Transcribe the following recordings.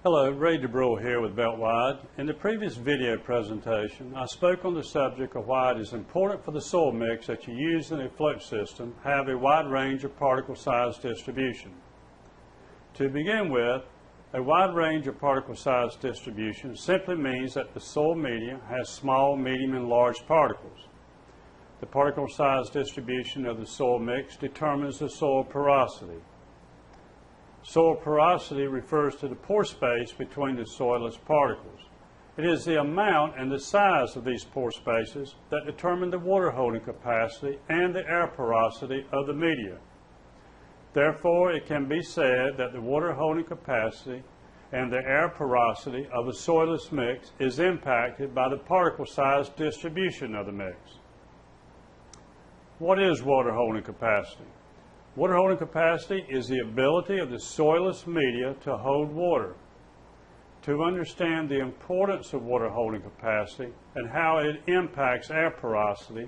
Hello, Ray DeBrule here with Beltwide. In the previous video presentation, I spoke on the subject of why it is important for the soil mix that you use in a float system have a wide range of particle size distribution. To begin with, a wide range of particle size distribution simply means that the soil media has small, medium, and large particles. The particle size distribution of the soil mix determines the soil porosity. Soil porosity refers to the pore space between the soilless particles. It is the amount and the size of these pore spaces that determine the water holding capacity and the air porosity of the media. Therefore, it can be said that the water holding capacity and the air porosity of a soilless mix is impacted by the particle size distribution of the mix. What is water holding capacity? Water holding capacity is the ability of the soilless media to hold water. To understand the importance of water holding capacity and how it impacts air porosity,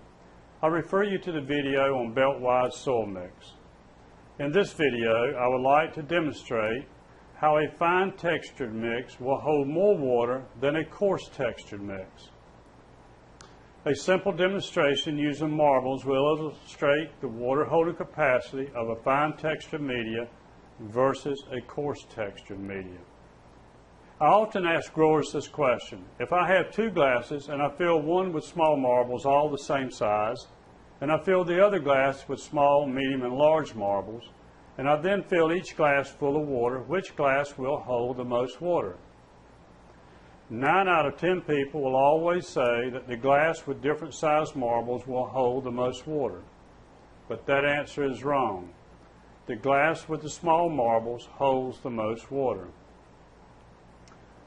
I refer you to the video on Beltwide soil mix. In this video, I would like to demonstrate how a fine textured mix will hold more water than a coarse textured mix. A simple demonstration using marbles will illustrate the water holding capacity of a fine textured media versus a coarse textured media. I often ask growers this question: if I have two glasses and I fill one with small marbles all the same size, and I fill the other glass with small, medium, and large marbles, and I then fill each glass full of water, which glass will hold the most water? 9 out of 10 people will always say that the glass with different sized marbles will hold the most water. But that answer is wrong. The glass with the small marbles holds the most water.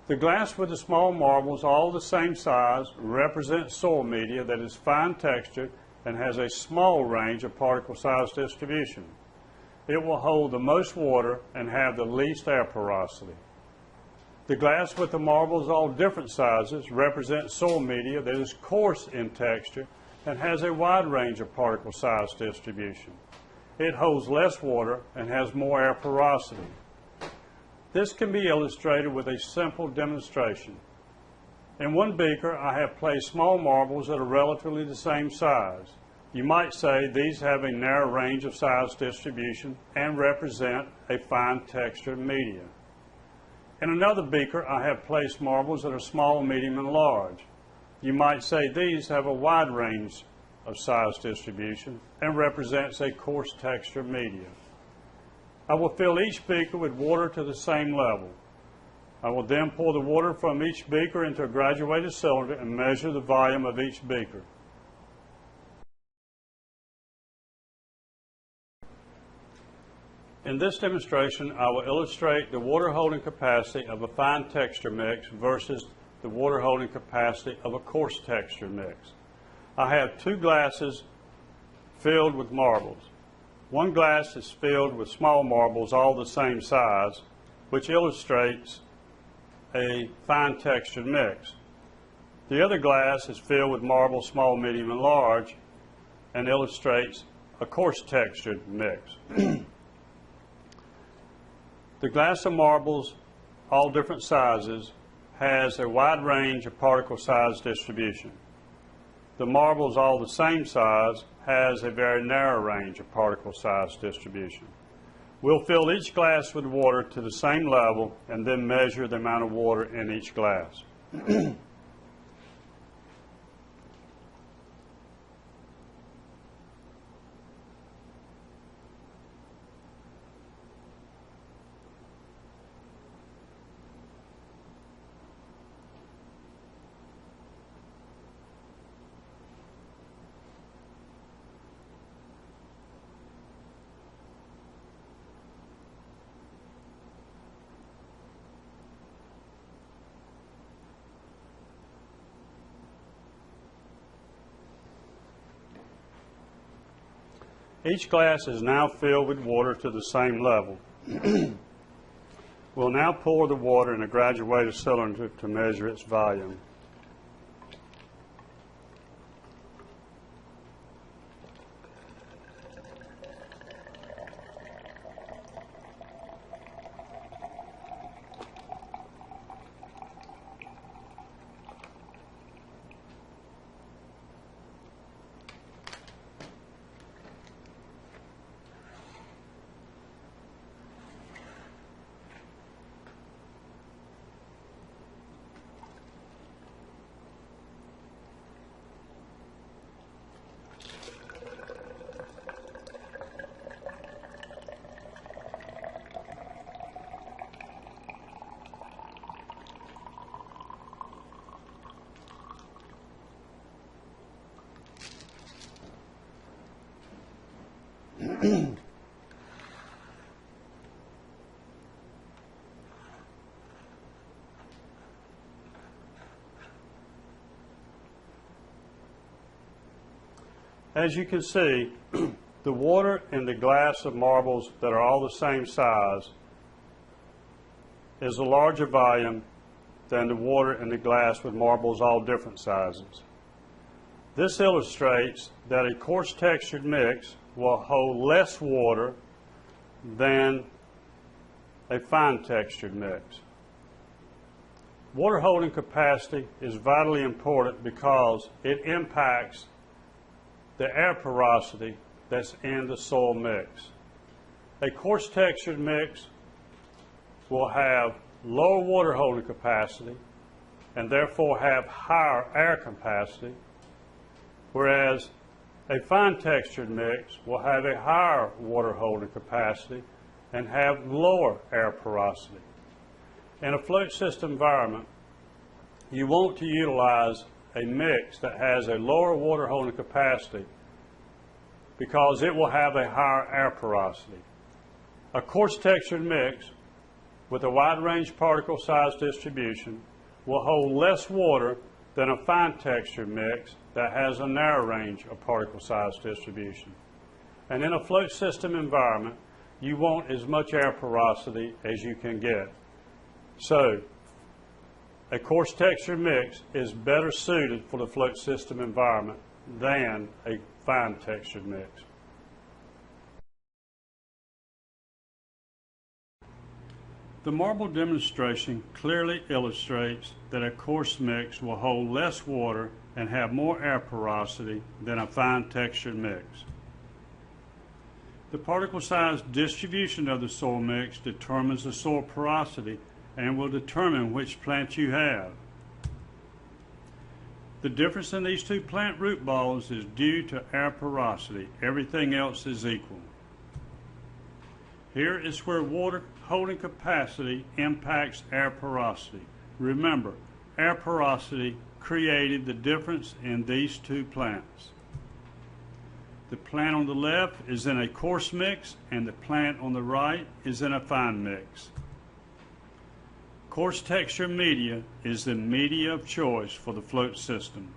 The glass with the small marbles, all the same size, represents soil media that is fine textured and has a small range of particle size distribution. It will hold the most water and have the least air porosity. The glass with the marbles, all different sizes, represents soil media that is coarse in texture and has a wide range of particle size distribution. It holds less water and has more air porosity. This can be illustrated with a simple demonstration. In one beaker, I have placed small marbles that are relatively the same size. You might say these have a narrow range of size distribution and represent a fine textured media. In another beaker, I have placed marbles that are small, medium, and large. You might say these have a wide range of size distribution and represents a coarse texture media. I will fill each beaker with water to the same level. I will then pour the water from each beaker into a graduated cylinder and measure the volume of each beaker. In this demonstration, I will illustrate the water holding capacity of a fine texture mix versus the water holding capacity of a coarse texture mix. I have two glasses filled with marbles. One glass is filled with small marbles all the same size, which illustrates a fine textured mix. The other glass is filled with marbles small, medium, and large, and illustrates a coarse textured mix. The glass of marbles, all different sizes, has a wide range of particle size distribution. The marbles, all the same size, has a very narrow range of particle size distribution. We'll fill each glass with water to the same level and then measure the amount of water in each glass. Each glass is now filled with water to the same level. We'll now pour the water in a graduated cylinder to measure its volume. As you can see, the water in the glass of marbles that are all the same size is a larger volume than the water in the glass with marbles all different sizes. This illustrates that a coarse textured mix will hold less water than a fine textured mix. Water holding capacity is vitally important because it impacts the air porosity that's in the soil mix. A coarse textured mix will have lower water holding capacity and therefore have higher air capacity, whereas a fine textured mix will have a higher water holding capacity and have lower air porosity. In a float system environment, you want to utilize a mix that has a lower water holding capacity because it will have a higher air porosity. A coarse textured mix with a wide range particle size distribution will hold less water than a fine textured mix that has a narrow range of particle size distribution. And in a float system environment, you want as much air porosity as you can get. So, a coarse textured mix is better suited for the float system environment than a fine textured mix. The marble demonstration clearly illustrates that a coarse mix will hold less water and have more air porosity than a fine textured mix. The particle size distribution of the soil mix determines the soil porosity and will determine which plant you have. The difference in these two plant root balls is due to air porosity. Everything else is equal. Here is where water holding capacity impacts air porosity. Remember, air porosity created the difference in these two plants. The plant on the left is in a coarse mix and the plant on the right is in a fine mix. Coarse texture media is the media of choice for the float system.